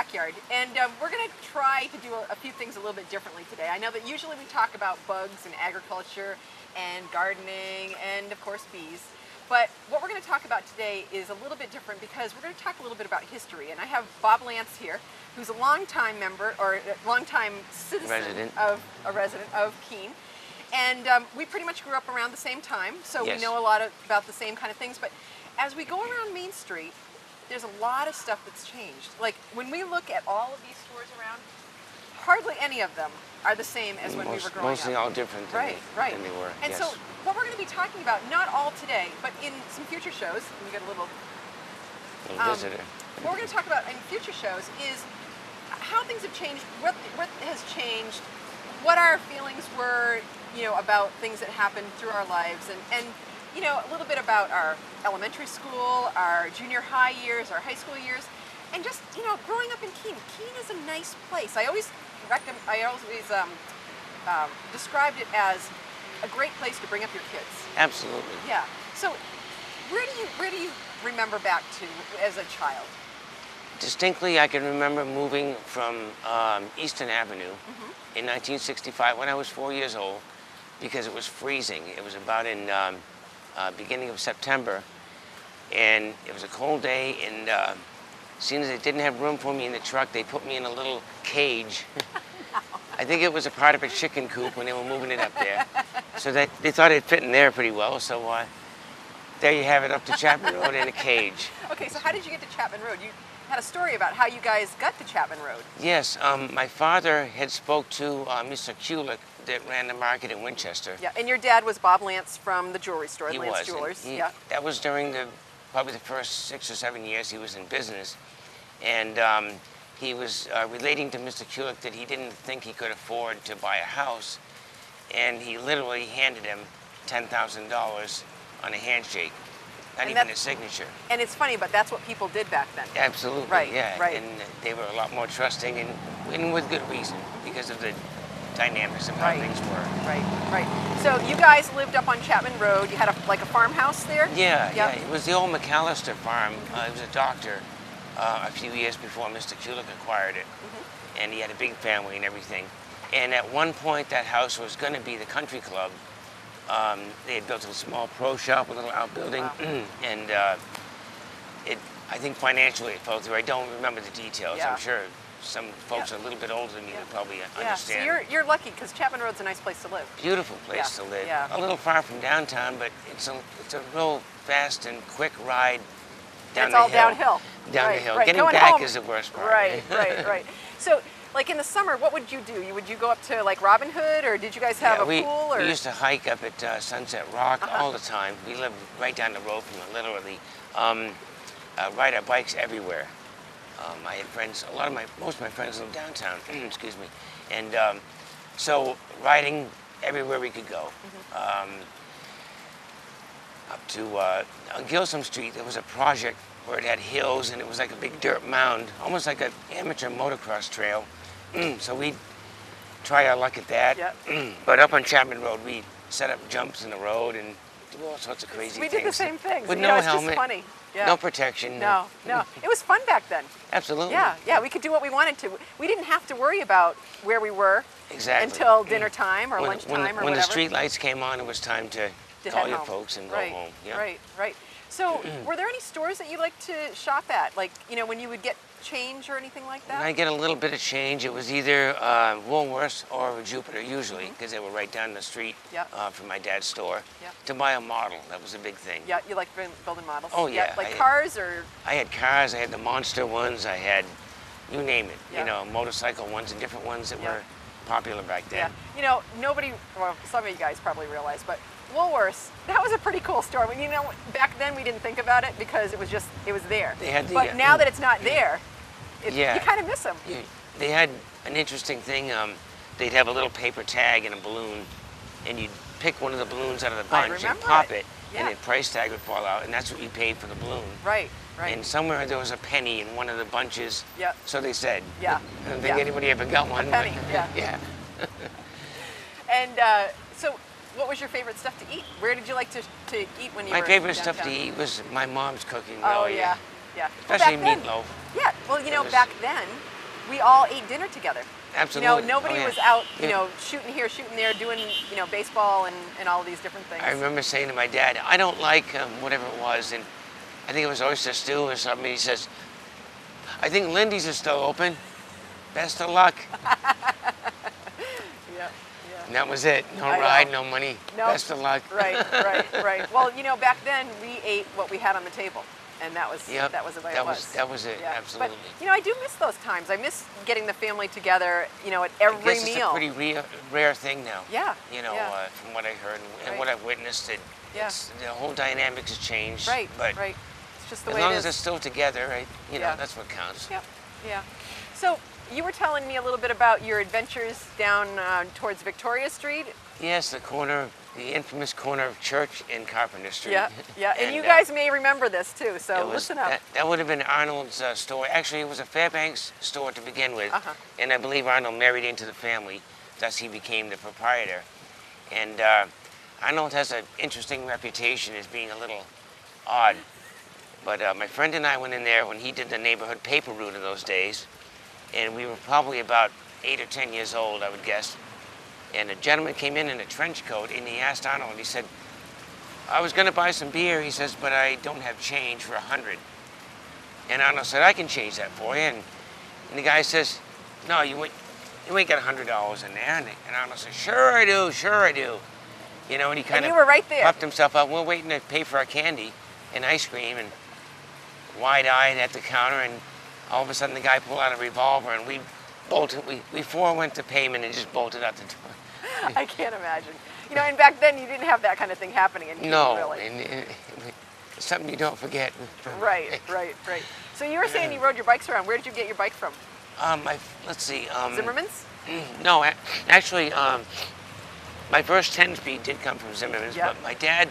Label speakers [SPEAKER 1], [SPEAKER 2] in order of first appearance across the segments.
[SPEAKER 1] backyard, and we're going to try to do a few things a little bit differently today. I know that usually we talk about bugs and agriculture and gardening and, of course, bees. But what we're going to talk about today is a little bit different because we're going to talk a little bit about history. And I have Bob Lance here, who's a longtime member or a longtime citizen a resident of Keene. And we pretty much grew up around the same time, so
[SPEAKER 2] Yes.
[SPEAKER 1] we know a lot about the same kind of things. But as we go around Main Street, there's a lot of stuff that's changed. Like when we look at all of these stores around, hardly any of them are the same as when we were growing
[SPEAKER 2] mostly
[SPEAKER 1] up.
[SPEAKER 2] all different than, than they were.
[SPEAKER 1] And
[SPEAKER 2] yes.
[SPEAKER 1] so what we're going to be talking about, not all today, but in some future shows, and we got a little
[SPEAKER 2] visitor.
[SPEAKER 1] what we're going to talk about in future shows is how things have changed, what has changed, what our feelings were, about things that happened through our lives, and a little bit about our elementary school, our junior high years, our high school years, and just, growing up in Keene. Keene is a nice place. I always described it as a great place to bring up your kids.
[SPEAKER 2] Absolutely.
[SPEAKER 1] Yeah. So where do you remember back to as a child?
[SPEAKER 2] Distinctly, I can remember moving from Eastern Avenue in 1965 when I was 4 years old because it was freezing. It was about in beginning of September, and it was a cold day, and seeing as they didn't have room for me in the truck, they put me in a little cage. I think it was a part of a chicken coop when they were moving it up there. So they thought it'd fit in there pretty well, so there you have it, up to Chapman Road in a cage.
[SPEAKER 1] Okay, so how did you get to Chapman Road? You had a story about how you guys got to Chapman Road.
[SPEAKER 2] Yes, my father had spoke to Mr. Kulick that ran the market in Winchester.
[SPEAKER 1] Yeah, and your dad was Bob Lance from the jewelry store,
[SPEAKER 2] He
[SPEAKER 1] Lance
[SPEAKER 2] was.
[SPEAKER 1] Jewelers.
[SPEAKER 2] He,
[SPEAKER 1] yeah.
[SPEAKER 2] That was during probably the first 6 or 7 years he was in business. And he was relating to Mr. Kulick that he didn't think he could afford to buy a house. And he literally handed him $10,000 on a handshake, not even a signature.
[SPEAKER 1] And it's funny, but that's what people did back then.
[SPEAKER 2] Absolutely,
[SPEAKER 1] right,
[SPEAKER 2] yeah.
[SPEAKER 1] Right.
[SPEAKER 2] And they were a lot more trusting, and with good reason, because of the dynamics of how things were.
[SPEAKER 1] Right. So you guys lived up on Chapman Road. You had a farmhouse there?
[SPEAKER 2] Yeah. It was the old McAllister farm. He was a doctor a few years before Mr. Kulick acquired it. And he had a big family and everything. And at one point, that house was going to be the country club. They had built a small pro shop, a little outbuilding, and I think financially it fell through. I don't remember the details.
[SPEAKER 1] Yeah.
[SPEAKER 2] I'm sure some folks a little bit older than me would probably understand.
[SPEAKER 1] So you're lucky because Chapman Road's a nice place to live.
[SPEAKER 2] Beautiful place to live.
[SPEAKER 1] Yeah.
[SPEAKER 2] A little far from downtown, but it's a real fast and quick ride down the hill.
[SPEAKER 1] It's all downhill.
[SPEAKER 2] Down the hill.
[SPEAKER 1] Right.
[SPEAKER 2] Getting
[SPEAKER 1] Going
[SPEAKER 2] back
[SPEAKER 1] home
[SPEAKER 2] is the worst part.
[SPEAKER 1] Right. So, like in the summer, what would you do? Would you go up to like Robin Hood, or did you guys have a pool? Or?
[SPEAKER 2] We used to hike up at Sunset Rock all the time. We lived right down the road from it, literally. Ride our bikes everywhere. I had friends. Most of my friends lived downtown. Excuse me. And so riding everywhere we could go. Up to on Gilsum Street, there was a project where it had hills, and it was like a big dirt mound, almost like an amateur motocross trail. So we'd try our luck at that. But up on Chapman Road, we set up jumps in the road and do all sorts of crazy things.
[SPEAKER 1] We did the same things.
[SPEAKER 2] With no
[SPEAKER 1] it's
[SPEAKER 2] helmet,
[SPEAKER 1] just funny. Yeah.
[SPEAKER 2] no protection.
[SPEAKER 1] No. It was fun back then.
[SPEAKER 2] Absolutely.
[SPEAKER 1] Yeah, we could do what we wanted to. We didn't have to worry about where we were until dinner time or lunchtime or whatever.
[SPEAKER 2] When the street lights came on, it was time to call your
[SPEAKER 1] home.
[SPEAKER 2] folks and go home. Yeah.
[SPEAKER 1] Right. So, were there any stores that you liked to shop at? Like, when you would get change or anything like that?
[SPEAKER 2] When I get a little bit of change, it was either Woolworths or Jupiter, usually, because they were right down the street from my dad's store, to buy a model. That was a big thing.
[SPEAKER 1] Yeah, you like building models?
[SPEAKER 2] Oh, yeah.
[SPEAKER 1] Like cars or?
[SPEAKER 2] I had cars. I had the monster ones. I had, you name it, motorcycle ones and different ones that were popular back then.
[SPEAKER 1] Yeah. Nobody, well, some of you guys probably realize, but Woolworths, that was a pretty cool store. Back then we didn't think about it because it was there. But now that it's not there, you kind of miss them.
[SPEAKER 2] They had an interesting thing. They'd have a little paper tag and a balloon, and you'd pick one of the balloons out of the bunch and pop it, and the price tag would fall out, and that's what you paid for the balloon.
[SPEAKER 1] Right.
[SPEAKER 2] And somewhere there was a penny in one of the bunches.
[SPEAKER 1] Yeah.
[SPEAKER 2] So they said.
[SPEAKER 1] Yeah.
[SPEAKER 2] I don't think anybody ever got one.
[SPEAKER 1] A penny.
[SPEAKER 2] But,
[SPEAKER 1] yeah. And so, what was your favorite stuff to eat? Where did you like to eat when you were
[SPEAKER 2] My favorite
[SPEAKER 1] downtown?
[SPEAKER 2] stuff to eat was my mom's cooking.
[SPEAKER 1] Oh,
[SPEAKER 2] really.
[SPEAKER 1] Yeah.
[SPEAKER 2] Especially
[SPEAKER 1] well,
[SPEAKER 2] meatloaf.
[SPEAKER 1] Yeah. Well,
[SPEAKER 2] It was
[SPEAKER 1] back then, we all ate dinner together.
[SPEAKER 2] absolutely.
[SPEAKER 1] Nobody
[SPEAKER 2] Oh, yeah.
[SPEAKER 1] was out,
[SPEAKER 2] Yeah.
[SPEAKER 1] shooting here, shooting there, doing, baseball and all these different things.
[SPEAKER 2] I remember saying to my dad, I don't like whatever it was, and I think it was oyster stew or something. He says, I think Lindy's is still open. Best of luck.
[SPEAKER 1] Yeah,
[SPEAKER 2] And
[SPEAKER 1] yeah.
[SPEAKER 2] that was it. No
[SPEAKER 1] I know.
[SPEAKER 2] ride, no money.
[SPEAKER 1] No.
[SPEAKER 2] Best of luck.
[SPEAKER 1] Right, right, right. Well, back then we ate what we had on the table, and that was
[SPEAKER 2] Yep.
[SPEAKER 1] that was the way
[SPEAKER 2] that
[SPEAKER 1] it was.
[SPEAKER 2] That was it.
[SPEAKER 1] Yeah.
[SPEAKER 2] Absolutely.
[SPEAKER 1] But I do miss those times. I miss getting the family together, at
[SPEAKER 2] I
[SPEAKER 1] every
[SPEAKER 2] guess it's
[SPEAKER 1] meal.
[SPEAKER 2] a pretty rare thing now.
[SPEAKER 1] Yeah.
[SPEAKER 2] Yeah. From what I heard and
[SPEAKER 1] Right.
[SPEAKER 2] what I've witnessed,
[SPEAKER 1] Yeah.
[SPEAKER 2] the whole dynamics has changed.
[SPEAKER 1] Right,
[SPEAKER 2] But
[SPEAKER 1] right. It's just the
[SPEAKER 2] as
[SPEAKER 1] way
[SPEAKER 2] long
[SPEAKER 1] it
[SPEAKER 2] as
[SPEAKER 1] is.
[SPEAKER 2] they're still together, right?
[SPEAKER 1] Yeah.
[SPEAKER 2] That's what counts.
[SPEAKER 1] Yep, yeah. So you were telling me a little bit about your adventures down towards Victoria Street.
[SPEAKER 2] Yes, the infamous corner of Church and Carpenter Street.
[SPEAKER 1] Yeah, yeah. And you
[SPEAKER 2] uh,
[SPEAKER 1] guys may remember this too, so
[SPEAKER 2] it was-
[SPEAKER 1] listen up.
[SPEAKER 2] That would have been Arnold's store. Actually, it was a Fairbanks store to begin with,
[SPEAKER 1] Uh-huh.
[SPEAKER 2] and I believe Arnold married into the family. Thus, he became the proprietor. And Arnold has an interesting reputation as being a little odd. But my friend and I went in there when he did the neighborhood paper route in those days, and we were probably about 8 or 10 years old, I would guess. And a gentleman came in a trench coat, and he asked Arnold, he said, I was going to buy some beer, he says, but I don't have change for 100. And Arnold said, I can change that for you. And the guy says, no, you ain't got $100 in there. And Arnold says, sure I do, sure I do. And he kind
[SPEAKER 1] you
[SPEAKER 2] of
[SPEAKER 1] were right there.
[SPEAKER 2] puffed himself up. We're waiting to pay for our candy and ice cream, and wide-eyed at the counter, and all of a sudden the guy pulled out a revolver, and we bolted. We four went to payment and just bolted out the door.
[SPEAKER 1] I can't imagine. And back then you didn't have that kind of thing happening in Keene,
[SPEAKER 2] No,
[SPEAKER 1] really.
[SPEAKER 2] and it's something you don't forget.
[SPEAKER 1] Right, right, right. So you were saying you rode your bikes around. Where did you get your bike from?
[SPEAKER 2] Let's see.
[SPEAKER 1] Zimmerman's?
[SPEAKER 2] No, actually, my first 10-speed did come from Zimmerman's,
[SPEAKER 1] Yeah.
[SPEAKER 2] but my dad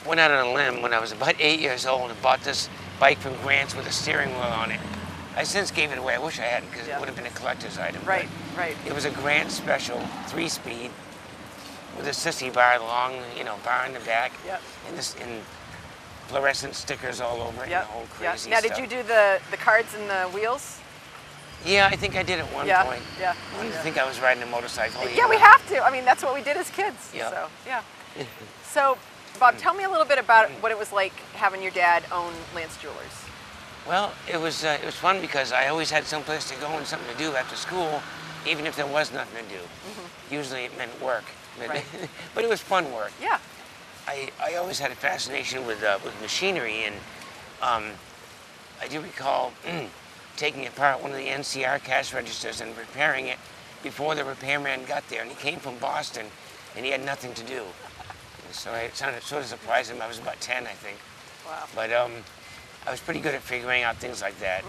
[SPEAKER 2] went out on a limb when I was about 8 years old and bought this bike from Grant's with a steering wheel on it. I since gave it away. I wish I hadn't, because
[SPEAKER 1] Yeah.
[SPEAKER 2] it would have been a collector's item.
[SPEAKER 1] Right,
[SPEAKER 2] but
[SPEAKER 1] right.
[SPEAKER 2] It was a Grant special 3-speed with a sissy bar, long, bar in the back,
[SPEAKER 1] Yep.
[SPEAKER 2] and fluorescent stickers all over it, and the
[SPEAKER 1] Yep.
[SPEAKER 2] whole
[SPEAKER 1] Yeah.
[SPEAKER 2] crazy
[SPEAKER 1] Now,
[SPEAKER 2] stuff.
[SPEAKER 1] did you do the cards and the wheels?
[SPEAKER 2] Yeah, I think I did at one
[SPEAKER 1] Yeah,
[SPEAKER 2] point.
[SPEAKER 1] yeah,
[SPEAKER 2] I
[SPEAKER 1] yeah.
[SPEAKER 2] think I was riding a motorcycle.
[SPEAKER 1] Yeah, we have to. I mean, that's what we did as kids.
[SPEAKER 2] Yeah.
[SPEAKER 1] So, yeah. So, Bob, tell me a little bit about what it was like having your dad own Lance Jewelers.
[SPEAKER 2] Well, it was fun because I always had someplace to go and something to do after school, even if there was nothing to do. Usually it meant work, but,
[SPEAKER 1] Right.
[SPEAKER 2] but it was fun work.
[SPEAKER 1] Yeah.
[SPEAKER 2] I always had a fascination with machinery, and I do recall taking apart one of the NCR cash registers and repairing it before the repairman got there, and he came from Boston, and he had nothing to do. And so I sort of surprised him. I was about 10, I think.
[SPEAKER 1] Wow.
[SPEAKER 2] But I was pretty good at figuring out things like that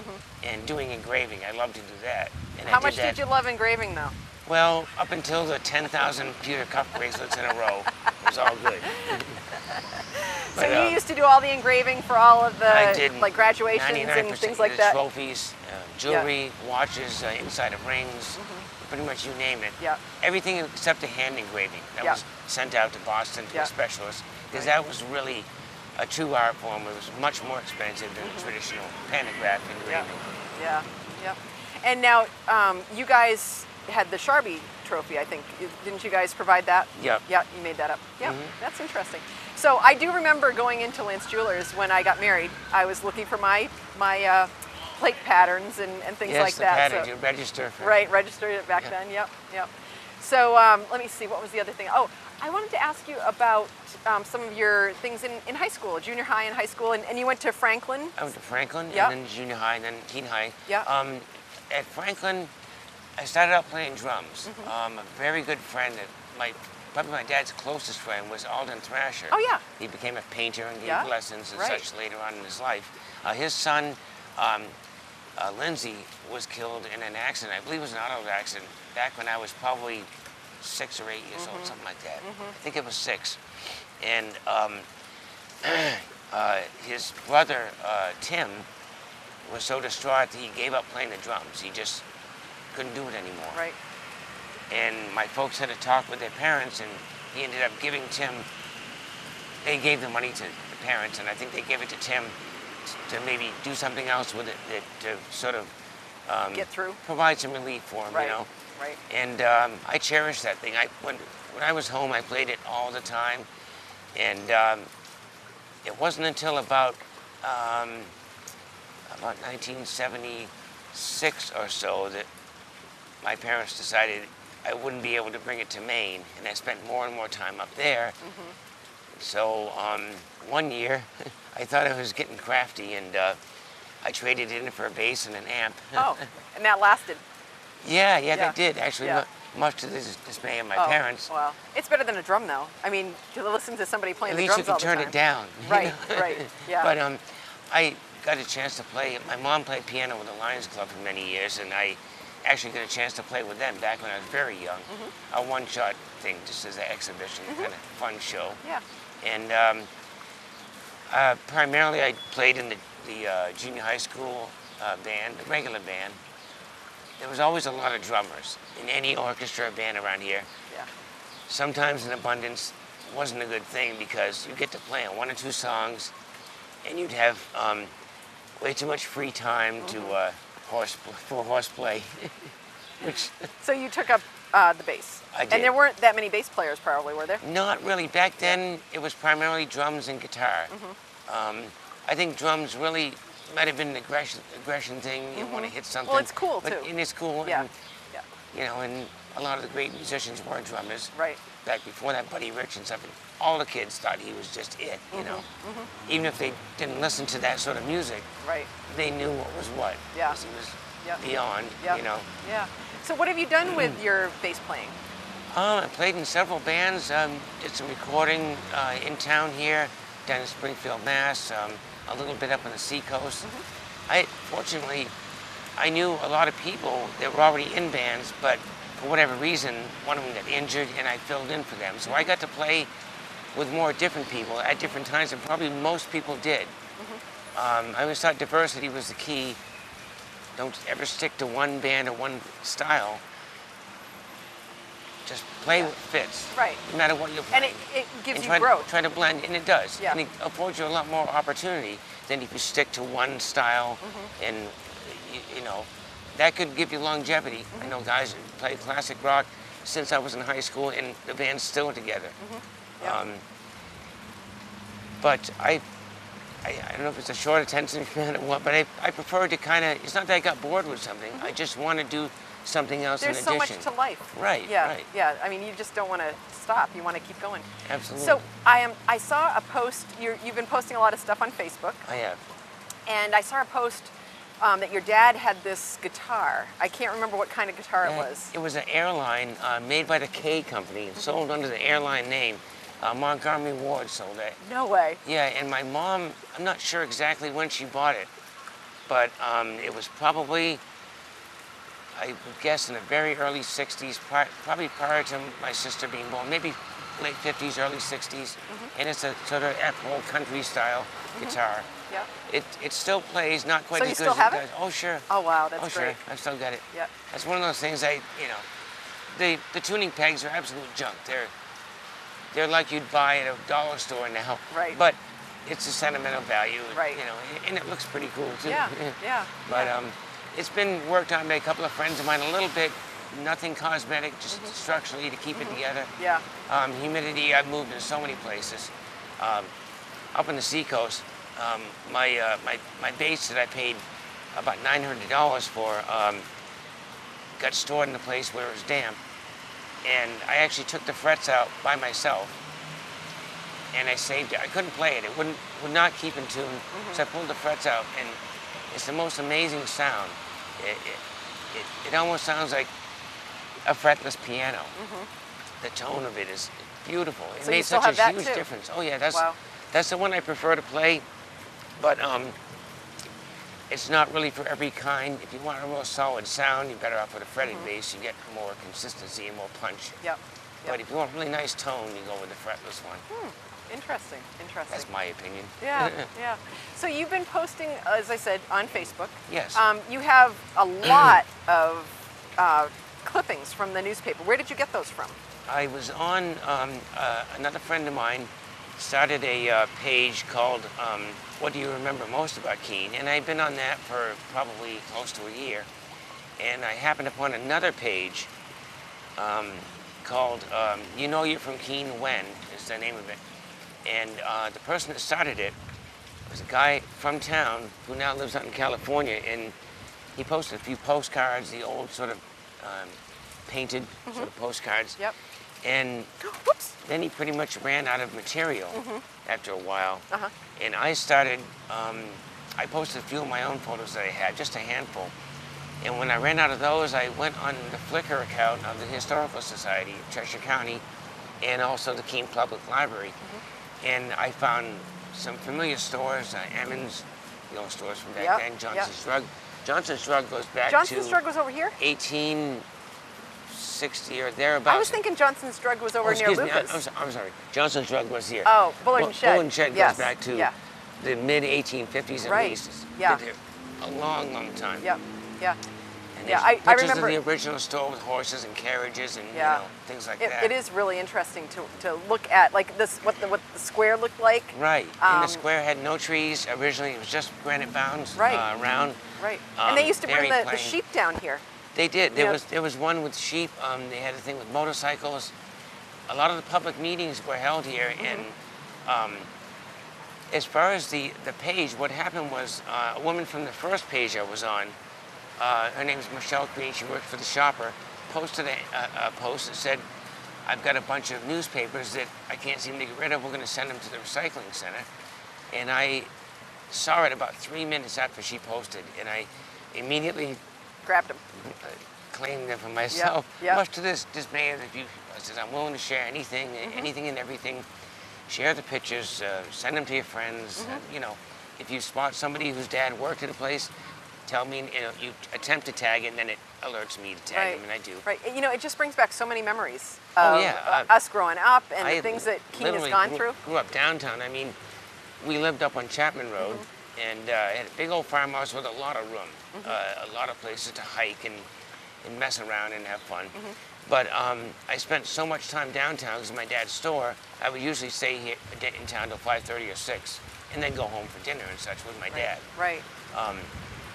[SPEAKER 2] and doing engraving. I loved to do that. And
[SPEAKER 1] How
[SPEAKER 2] I
[SPEAKER 1] much
[SPEAKER 2] did that.
[SPEAKER 1] did you love engraving, though?
[SPEAKER 2] Well, up until the 10,000 pewter cuff bracelets in a row, it was all good.
[SPEAKER 1] So you used to do all the engraving for all of
[SPEAKER 2] I
[SPEAKER 1] the
[SPEAKER 2] did
[SPEAKER 1] like graduations
[SPEAKER 2] 99%
[SPEAKER 1] and things
[SPEAKER 2] of
[SPEAKER 1] like
[SPEAKER 2] the
[SPEAKER 1] that.
[SPEAKER 2] trophies, jewelry, watches, inside of rings, pretty much you name it.
[SPEAKER 1] Yeah.
[SPEAKER 2] Everything except the hand engraving. That
[SPEAKER 1] Yeah.
[SPEAKER 2] was sent out to Boston to
[SPEAKER 1] Yeah.
[SPEAKER 2] a specialist, because
[SPEAKER 1] Right.
[SPEAKER 2] that was really a true art form. It was much more expensive than the traditional pantograph engraving.
[SPEAKER 1] Yeah, yeah. And now you guys had the Sharpie trophy, I think. Didn't you guys provide that?
[SPEAKER 2] Yep.
[SPEAKER 1] Yeah, you made that up. Yeah, that's interesting. So I do remember going into Lance Jewelers when I got married. I was looking for my plate patterns and things
[SPEAKER 2] Yes,
[SPEAKER 1] like
[SPEAKER 2] the
[SPEAKER 1] that.
[SPEAKER 2] pattern,
[SPEAKER 1] So-
[SPEAKER 2] you register for.
[SPEAKER 1] Right, registered it back
[SPEAKER 2] Yeah.
[SPEAKER 1] then. Yep, yep. So let me see, what was the other thing? Oh, I wanted to ask you about some of your things in high school, junior high and high school, and you went to Franklin.
[SPEAKER 2] I went to Franklin,
[SPEAKER 1] Yep.
[SPEAKER 2] and then junior high, and then Keene High.
[SPEAKER 1] Yeah.
[SPEAKER 2] At Franklin, I started out playing drums. A very good friend, probably my dad's closest friend, was Alden Thrasher.
[SPEAKER 1] Oh, yeah.
[SPEAKER 2] He became a painter and gave
[SPEAKER 1] Yeah.
[SPEAKER 2] lessons and
[SPEAKER 1] Right.
[SPEAKER 2] such later on in his life. His son, Lindsay, was killed in an accident. I believe it was an auto accident back when I was probably 6 or 8 years old, something like that. I think it was 6. And his brother, Tim, was so distraught that he gave up playing the drums. He just couldn't do it anymore.
[SPEAKER 1] Right.
[SPEAKER 2] And my folks had a talk with their parents, and he ended up giving Tim, they gave the money to the parents, and I think they gave it to Tim to maybe do something else with it, to sort of
[SPEAKER 1] Get through.
[SPEAKER 2] provide some relief for them,
[SPEAKER 1] Right.
[SPEAKER 2] you know.
[SPEAKER 1] Right.
[SPEAKER 2] And I cherish that thing. When I was home, I played it all the time, and it wasn't until about 1976 or so that my parents decided I wouldn't be able to bring it to Maine, and I spent more and more time up there. So one year, I thought I was getting crafty, and I traded it in for a bass and an amp.
[SPEAKER 1] Oh, and that lasted.
[SPEAKER 2] Yeah,
[SPEAKER 1] Yeah.
[SPEAKER 2] that did, actually,
[SPEAKER 1] Yeah.
[SPEAKER 2] much to the dismay of my
[SPEAKER 1] Oh,
[SPEAKER 2] parents.
[SPEAKER 1] Well, it's better than a drum, though. I mean, to listen to somebody playing
[SPEAKER 2] At
[SPEAKER 1] the
[SPEAKER 2] least you
[SPEAKER 1] drums
[SPEAKER 2] can
[SPEAKER 1] all
[SPEAKER 2] turn
[SPEAKER 1] the
[SPEAKER 2] it
[SPEAKER 1] time.
[SPEAKER 2] down. you
[SPEAKER 1] Right,
[SPEAKER 2] know?
[SPEAKER 1] right, yeah.
[SPEAKER 2] But I got a chance to play. My mom played piano with the Lions Club for many years, and I actually got a chance to play with them back when I was very young. A one-shot thing, just as an exhibition, kind of fun show.
[SPEAKER 1] Yeah.
[SPEAKER 2] And primarily, I played in the junior high school band, the regular band. There was always a lot of drummers in any orchestra or band around here.
[SPEAKER 1] Yeah.
[SPEAKER 2] Sometimes in abundance wasn't a good thing because you get to play on one or two songs, and you'd have way too much free time to horseplay, which
[SPEAKER 1] So you took up the bass.
[SPEAKER 2] I did.
[SPEAKER 1] And there weren't that many bass players, probably, were there?
[SPEAKER 2] not really. Back then, it was primarily drums and guitar. I think drums really might have been an aggression thing. You want to hit something.
[SPEAKER 1] Well, it's cool,
[SPEAKER 2] but,
[SPEAKER 1] too.
[SPEAKER 2] And it's cool.
[SPEAKER 1] Yeah.
[SPEAKER 2] And,
[SPEAKER 1] Yeah.
[SPEAKER 2] you know, and a lot of the great musicians were drummers.
[SPEAKER 1] Right.
[SPEAKER 2] Back before that, Buddy Rich and stuff. And all the kids thought he was just it, you know. Even if they didn't listen to that sort of music,
[SPEAKER 1] Right.
[SPEAKER 2] they knew what was what.
[SPEAKER 1] Yeah.
[SPEAKER 2] 'Cause he was
[SPEAKER 1] Yeah.
[SPEAKER 2] beyond,
[SPEAKER 1] Yeah.
[SPEAKER 2] you know.
[SPEAKER 1] Yeah. So what have you done with your bass playing?
[SPEAKER 2] I played in several bands, did some recording in town here, down in Springfield, Mass, a little bit up on the seacoast. Fortunately, I knew a lot of people that were already in bands, but for whatever reason, one of them got injured and I filled in for them. So I got to play with more different people at different times than probably most people did. I always thought diversity was the key. Don't ever stick to one band or one style. Just play what fits.
[SPEAKER 1] Right.
[SPEAKER 2] No matter what you're
[SPEAKER 1] And
[SPEAKER 2] playing.
[SPEAKER 1] it gives
[SPEAKER 2] And
[SPEAKER 1] you
[SPEAKER 2] try
[SPEAKER 1] growth.
[SPEAKER 2] try to blend, and it does.
[SPEAKER 1] Yeah.
[SPEAKER 2] And it affords you a lot more opportunity than if you stick to one style, and you know, that could give you longevity. I know guys who play classic rock since I was in high school, and the band's still together.
[SPEAKER 1] Yeah.
[SPEAKER 2] But I don't know if it's a short attention span or what, but I prefer to kind of, it's not that I got bored with something, I just want to do something else
[SPEAKER 1] There's
[SPEAKER 2] in
[SPEAKER 1] so
[SPEAKER 2] addition.
[SPEAKER 1] much to life.
[SPEAKER 2] Right,
[SPEAKER 1] Yeah.
[SPEAKER 2] right.
[SPEAKER 1] Yeah. I mean, you just don't want to stop. You want to keep going.
[SPEAKER 2] Absolutely.
[SPEAKER 1] So I saw a post. You've been posting a lot of stuff on Facebook,
[SPEAKER 2] I have.
[SPEAKER 1] and I saw a post that your dad had this guitar. I can't remember what kind of guitar it was.
[SPEAKER 2] It was an airline made by the K Company, sold under the airline name. Montgomery Ward sold it.
[SPEAKER 1] No way.
[SPEAKER 2] Yeah, and my mom, I'm not sure exactly when she bought it, but it was probably, I would guess, in the very early 60s, probably prior to my sister being born, maybe late 50s, early 60s. And it's a sort of old country style guitar.
[SPEAKER 1] Yeah.
[SPEAKER 2] It still plays, not quite
[SPEAKER 1] So
[SPEAKER 2] as
[SPEAKER 1] you
[SPEAKER 2] good
[SPEAKER 1] still
[SPEAKER 2] as
[SPEAKER 1] have
[SPEAKER 2] it
[SPEAKER 1] it?
[SPEAKER 2] does. Oh, sure.
[SPEAKER 1] Oh wow, that's
[SPEAKER 2] Oh, sure.
[SPEAKER 1] great.
[SPEAKER 2] I've still got it.
[SPEAKER 1] Yeah.
[SPEAKER 2] That's one of those things the tuning pegs are absolute junk. They're like you'd buy at a dollar store now.
[SPEAKER 1] Right.
[SPEAKER 2] But it's a sentimental value.
[SPEAKER 1] Right.
[SPEAKER 2] You know, and it looks pretty cool too.
[SPEAKER 1] Yeah. Yeah.
[SPEAKER 2] But
[SPEAKER 1] yeah.
[SPEAKER 2] it's been worked on by a couple of friends of mine a little bit. Nothing cosmetic, just structurally to keep it together.
[SPEAKER 1] Yeah.
[SPEAKER 2] Humidity, I've moved in so many places. Up on the seacoast, my bass that I paid about $900 for got stored in a place where it was damp. And I actually took the frets out by myself, and I saved it. I couldn't play it; it would not keep in tune. So I pulled the frets out, and it's the most amazing sound. It almost sounds like a fretless piano. The tone of it is beautiful. It
[SPEAKER 1] So you
[SPEAKER 2] made
[SPEAKER 1] still
[SPEAKER 2] such
[SPEAKER 1] have
[SPEAKER 2] a
[SPEAKER 1] that
[SPEAKER 2] huge
[SPEAKER 1] too?
[SPEAKER 2] difference. Oh yeah,
[SPEAKER 1] Wow.
[SPEAKER 2] that's the one I prefer to play. But it's not really for every kind. If you want a real solid sound, you're better off with a fretted bass. You get more consistency and more punch.
[SPEAKER 1] Yep.
[SPEAKER 2] But if you want a really nice tone, you go with the fretless one.
[SPEAKER 1] Interesting. Interesting.
[SPEAKER 2] That's my opinion.
[SPEAKER 1] Yeah, yeah. So you've been posting, as I said, on Facebook.
[SPEAKER 2] Yes.
[SPEAKER 1] You have a lot of clippings from the newspaper. Where did you get those from?
[SPEAKER 2] I was on, another friend of mine started a page called What Do You Remember Most About Keene? And I'd been on that for probably close to a year. and I happened upon another page called "You Know You're from Keene When" is the name of it, and the person that started it was a guy from town who now lives out in California, and he posted a few postcards, the old sort of painted sort of postcards.
[SPEAKER 1] Yep.
[SPEAKER 2] And
[SPEAKER 1] Whoops.
[SPEAKER 2] then he pretty much ran out of material after a while.
[SPEAKER 1] Uh-huh.
[SPEAKER 2] And I started, I posted a few of my own photos that I had, just a handful. And when I ran out of those, I went on the Flickr account of the Historical Society of Cheshire County and also the Keene Public Library. And I found some familiar stores, Emmons, the old stores from back then, Johnson's Drug. Johnson's Drug goes back
[SPEAKER 1] Johnson's
[SPEAKER 2] to
[SPEAKER 1] Drug was over here?
[SPEAKER 2] 1860 or thereabouts.
[SPEAKER 1] I was thinking Johnson's Drug was over near
[SPEAKER 2] excuse me,
[SPEAKER 1] Lucas.
[SPEAKER 2] I'm sorry. Johnson's Drug was here.
[SPEAKER 1] Oh, Bullard and Shed.
[SPEAKER 2] Bullard and Shed
[SPEAKER 1] Yes.
[SPEAKER 2] goes back to the mid-1850s at
[SPEAKER 1] Right.
[SPEAKER 2] least.
[SPEAKER 1] Yeah.
[SPEAKER 2] Been there a long, long time.
[SPEAKER 1] Yep. Yeah.
[SPEAKER 2] And
[SPEAKER 1] Yeah,
[SPEAKER 2] there's
[SPEAKER 1] I
[SPEAKER 2] pictures
[SPEAKER 1] remember.
[SPEAKER 2] of the original store with horses and carriages and
[SPEAKER 1] Yeah.
[SPEAKER 2] you know, things like
[SPEAKER 1] It,
[SPEAKER 2] that.
[SPEAKER 1] it is really interesting to look at, like this, what the square looked like.
[SPEAKER 2] Right. And the square had no trees. Originally, it was just granite bounds around.
[SPEAKER 1] Right. And they used to bring
[SPEAKER 2] very
[SPEAKER 1] the
[SPEAKER 2] plain.
[SPEAKER 1] sheep down here.
[SPEAKER 2] They did.
[SPEAKER 1] Yeah.
[SPEAKER 2] There was one with sheep. They had a thing with motorcycles. A lot of the public meetings were held here, and as far as the page, what happened was a woman from the first page I was on, her name is Michelle Green, she worked for the Shopper, posted a post that said, I've got a bunch of newspapers that I can't seem to get rid of, we're going to send them to the recycling center. And I saw it about 3 minutes after she posted, and I immediately
[SPEAKER 1] Grabbed them.
[SPEAKER 2] claimed them for myself.
[SPEAKER 1] Yep.
[SPEAKER 2] Much to this dismay of the few people. I said, I'm willing to share anything, anything and everything. Share the pictures, send them to your friends. You know, if you spot somebody whose dad worked at a place, tell me, you know, you attempt to tag it, and then it alerts me to tag them, and I do.
[SPEAKER 1] Right. You know, it just brings back so many memories of us growing up and the things that Keene has gone through.
[SPEAKER 2] Grew up downtown. I mean, we lived up on Chapman Road, and had a big old farmhouse with a lot of room, a lot of places to hike and mess around and have fun. But I spent so much time downtown because of my dad's store. I would usually stay here in town till 5:30 or 6, and then go home for dinner and such with my dad.
[SPEAKER 1] Right.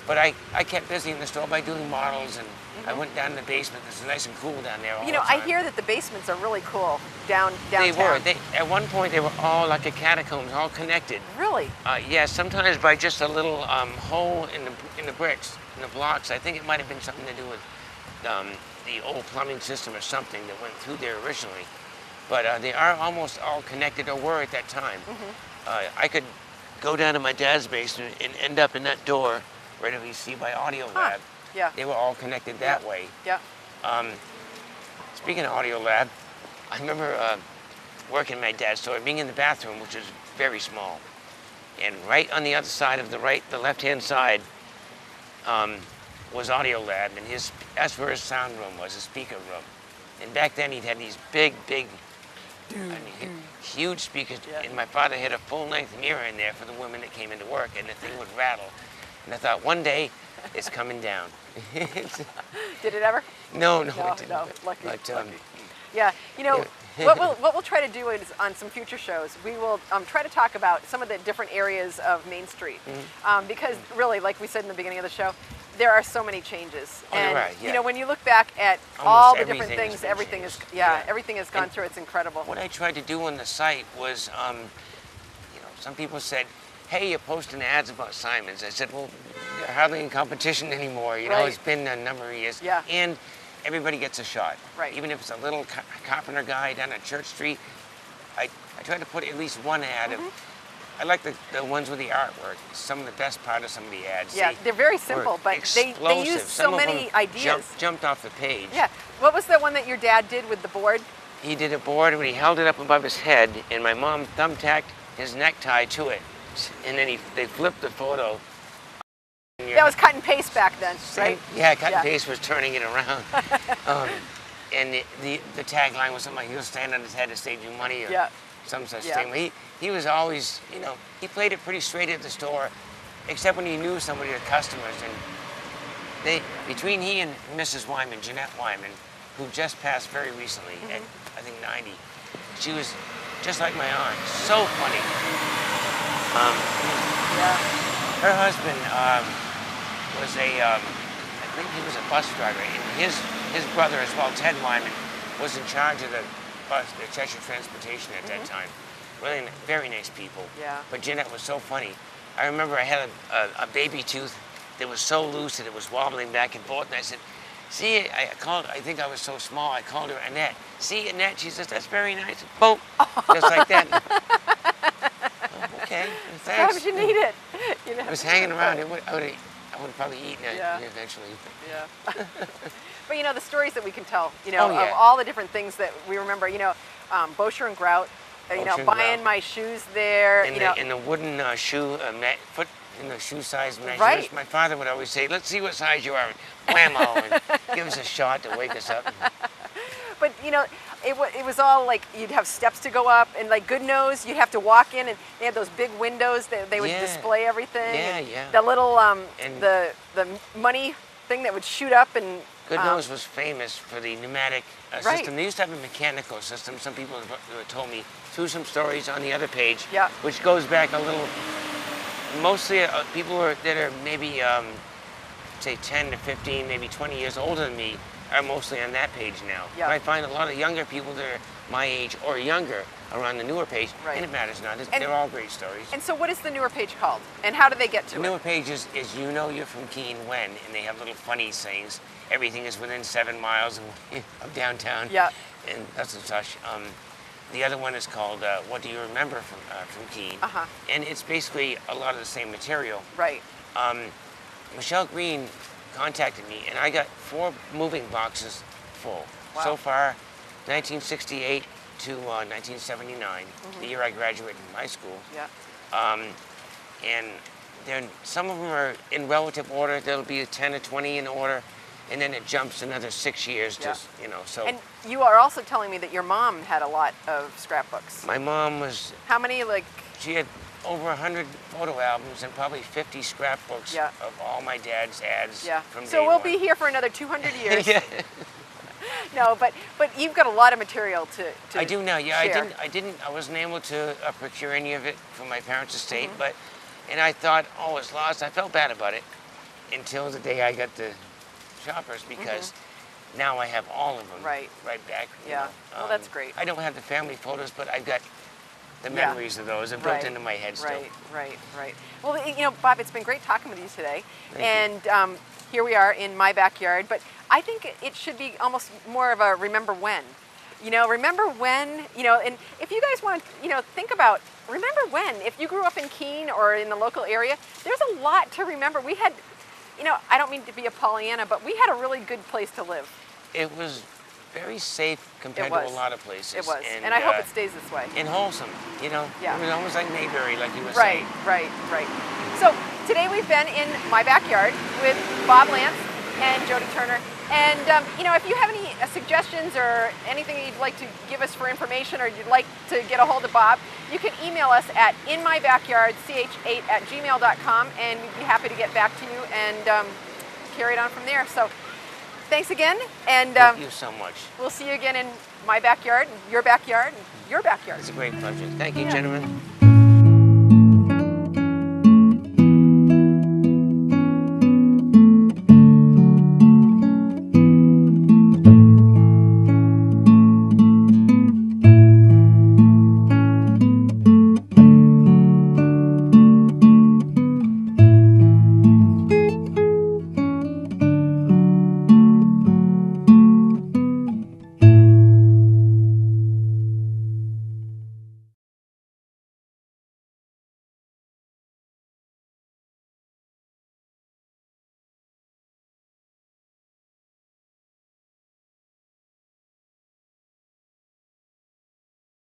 [SPEAKER 2] But I kept busy in the store by doing models, and I went down in the basement. It's nice and cool down there all
[SPEAKER 1] You
[SPEAKER 2] the
[SPEAKER 1] know,
[SPEAKER 2] time.
[SPEAKER 1] I hear that the basements are really cool downtown.
[SPEAKER 2] They were. At one point, they were all like a catacombs, all connected.
[SPEAKER 1] Really?
[SPEAKER 2] Yeah, sometimes by just a little hole in the bricks, in the blocks. I think it might have been something to do with the old plumbing system or something that went through there originally. But they are almost all connected, or were at that time. I could go down to my dad's basement and end up in that door right over you see by Audio Lab.
[SPEAKER 1] Yeah.
[SPEAKER 2] They were all connected that way.
[SPEAKER 1] Yeah.
[SPEAKER 2] Speaking of Audio Lab, I remember working in my dad's store, being in the bathroom, which was very small. And right on the other side of the left-hand side, was Audio Lab, and that's where his sound room was, his speaker room. And back then he'd had these big, huge speakers, and my father had a full-length mirror in there for the women that came into work, and the thing would rattle. And I thought, one day, it's coming down.
[SPEAKER 1] Did it ever?
[SPEAKER 2] No, it didn't.
[SPEAKER 1] No, lucky.
[SPEAKER 2] But,
[SPEAKER 1] Yeah, you know, what we'll try to do is on some future shows, we will try to talk about some of the different areas of Main Street. Because really, like we said in the beginning of the show, there are so many changes.
[SPEAKER 2] Oh, you're
[SPEAKER 1] and
[SPEAKER 2] right, yeah.
[SPEAKER 1] you know, when you look back at
[SPEAKER 2] Almost
[SPEAKER 1] all the
[SPEAKER 2] everything
[SPEAKER 1] different
[SPEAKER 2] has
[SPEAKER 1] things,
[SPEAKER 2] been
[SPEAKER 1] everything is,
[SPEAKER 2] changed.
[SPEAKER 1] everything has gone through. It's incredible.
[SPEAKER 2] What I tried to do on the site was, you know, some people said, hey, you're posting ads about Simons. I said, well, they're hardly in competition anymore. You know,
[SPEAKER 1] Right.
[SPEAKER 2] it's been a number of years.
[SPEAKER 1] Yeah.
[SPEAKER 2] And everybody gets a shot.
[SPEAKER 1] Right.
[SPEAKER 2] Even if it's a little carpenter guy down on Church Street, I try to put at least one ad. I like the ones with the artwork. Some of the best part of some of the ads.
[SPEAKER 1] Yeah, they're very simple, but they use so
[SPEAKER 2] Some of
[SPEAKER 1] many
[SPEAKER 2] them
[SPEAKER 1] ideas.
[SPEAKER 2] Jumped off the page.
[SPEAKER 1] Yeah. What was the one that your dad did with the board?
[SPEAKER 2] He did a board when he held it up above his head, and my mom thumbtacked his necktie to it. And then they flipped the photo.
[SPEAKER 1] That was cut and paste back then, right?
[SPEAKER 2] Yeah, cut and paste was turning it around. And the tagline was something like, he'll stand on his head to save you money, or some such thing. He was always, you know, he played it pretty straight at the store, except when he knew somebody, the customers. And between he and Mrs. Wyman, Jeanette Wyman, who just passed very recently at, I think, 90, she was just like my aunt, so funny. Her husband was a think he was a bus driver, and his brother as well, Ted Wyman, was in charge of the Cheshire Transportation at that time. Really very nice people.
[SPEAKER 1] Yeah.
[SPEAKER 2] But Jeanette was so funny. I remember I had a baby tooth that was so loose that it was wobbling back and forth, and I said, see, I think I was so small, I called her Annette. See, Annette, she says, that's very nice. Boom, just like that. Oh, okay, thanks.
[SPEAKER 1] Sometimes you need it. You know?
[SPEAKER 2] It was hanging around. I would have probably eaten it eventually.
[SPEAKER 1] Yeah. But you know, the stories that we can tell, you know,
[SPEAKER 2] Oh, yeah.
[SPEAKER 1] of all the different things that we remember, you know, Bosher and Grout, you know,
[SPEAKER 2] Bosher and
[SPEAKER 1] buying
[SPEAKER 2] Grout.
[SPEAKER 1] my shoes there,
[SPEAKER 2] In
[SPEAKER 1] you know.
[SPEAKER 2] the wooden foot in the shoe size measures.
[SPEAKER 1] Right.
[SPEAKER 2] My father would always say, let's see what size you are. Whammo, and give us a shot to wake us up.
[SPEAKER 1] But you know, it was all like you'd have steps to go up, and like Good Nose, you'd have to walk in, and they had those big windows that they would
[SPEAKER 2] Yeah.
[SPEAKER 1] display everything.
[SPEAKER 2] Yeah,
[SPEAKER 1] and
[SPEAKER 2] yeah.
[SPEAKER 1] The little
[SPEAKER 2] And-
[SPEAKER 1] the money thing that would shoot up and.
[SPEAKER 2] Good Nose was famous for the pneumatic
[SPEAKER 1] Right.
[SPEAKER 2] system. They used to have a mechanical system. Some people have told me through some stories on the other page,
[SPEAKER 1] Yeah.
[SPEAKER 2] which goes back a little. Mostly people that are maybe, say, 10 to 15, maybe 20 years older than me are mostly on that page now.
[SPEAKER 1] Yeah.
[SPEAKER 2] But I find a lot of younger people that are my age or younger are on the newer page,
[SPEAKER 1] Right.
[SPEAKER 2] and it matters not.
[SPEAKER 1] And-
[SPEAKER 2] They're all great stories.
[SPEAKER 1] And so, what is the newer page called, and how do they get to
[SPEAKER 2] The
[SPEAKER 1] it?
[SPEAKER 2] newer page is You Know You're From Keene When, and they have little funny sayings. Everything is within 7 miles of downtown.
[SPEAKER 1] Yeah.
[SPEAKER 2] And that's and such. The other one is called What Do You Remember from Keene?
[SPEAKER 1] Uh-huh.
[SPEAKER 2] And it's basically a lot of the same material.
[SPEAKER 1] Right.
[SPEAKER 2] Michelle Green contacted me, and I got 4 moving boxes full.
[SPEAKER 1] Wow.
[SPEAKER 2] So far, 1968 to 1979, the year I graduated from high school.
[SPEAKER 1] Yeah.
[SPEAKER 2] And then some of them are in relative order. There'll be 10 or 20 in order, and then it jumps another 6 years.
[SPEAKER 1] Yeah.
[SPEAKER 2] Just so.
[SPEAKER 1] And you are also telling me that your mom had a lot of scrapbooks.
[SPEAKER 2] My mom was.
[SPEAKER 1] How many? Like.
[SPEAKER 2] She had over 100 photo albums and probably 50 scrapbooks
[SPEAKER 1] Yeah.
[SPEAKER 2] of all my dad's ads.
[SPEAKER 1] Yeah.
[SPEAKER 2] From
[SPEAKER 1] So
[SPEAKER 2] day
[SPEAKER 1] we'll
[SPEAKER 2] one.
[SPEAKER 1] be here for another 200 years.
[SPEAKER 2] Yeah.
[SPEAKER 1] No, but you've got a lot of material to
[SPEAKER 2] I do now. Yeah,
[SPEAKER 1] share.
[SPEAKER 2] I wasn't able to procure any of it from my parents' estate,
[SPEAKER 1] Mm-hmm.
[SPEAKER 2] and I thought, oh, it's lost. I felt bad about it until the day I got the shoppers, because now I have all of them
[SPEAKER 1] Mm-hmm. Right.
[SPEAKER 2] back. you
[SPEAKER 1] Yeah.
[SPEAKER 2] know.
[SPEAKER 1] Well, that's great.
[SPEAKER 2] I don't have the family photos, but I've got the
[SPEAKER 1] Yeah.
[SPEAKER 2] memories of those. They're built
[SPEAKER 1] Right.
[SPEAKER 2] into my head still.
[SPEAKER 1] Right. Well, you know, Bob, it's been great talking with you today.
[SPEAKER 2] Thank you.
[SPEAKER 1] And here we are in my backyard, but I think it should be almost more of a remember when. You know, remember when, you know, and if you guys want to, you know, think about, remember when. If you grew up in Keene or in the local area, there's a lot to remember. We had, you know, I don't mean to be a Pollyanna, but we had a really good place to live.
[SPEAKER 2] It was very safe compared
[SPEAKER 1] It was.
[SPEAKER 2] to a lot of places.
[SPEAKER 1] It was. And I hope it stays this way.
[SPEAKER 2] And wholesome, you know.
[SPEAKER 1] Yeah.
[SPEAKER 2] It was almost like Mayberry, like you were
[SPEAKER 1] Right.
[SPEAKER 2] saying.
[SPEAKER 1] So today we've been in my backyard with Bob Lance and Jody Turner. And you know, if you have any suggestions or anything you'd like to give us for information, or you'd like to get a hold of Bob, you can email us at inmybackyardch8@gmail.com, and we'd be happy to get back to you and carry it on from there. So thanks again, and
[SPEAKER 2] Thank you so much.
[SPEAKER 1] we'll see you again in my backyard, your backyard, and your backyard.
[SPEAKER 2] It's a great pleasure. Thank you,
[SPEAKER 1] Yeah.
[SPEAKER 2] gentlemen.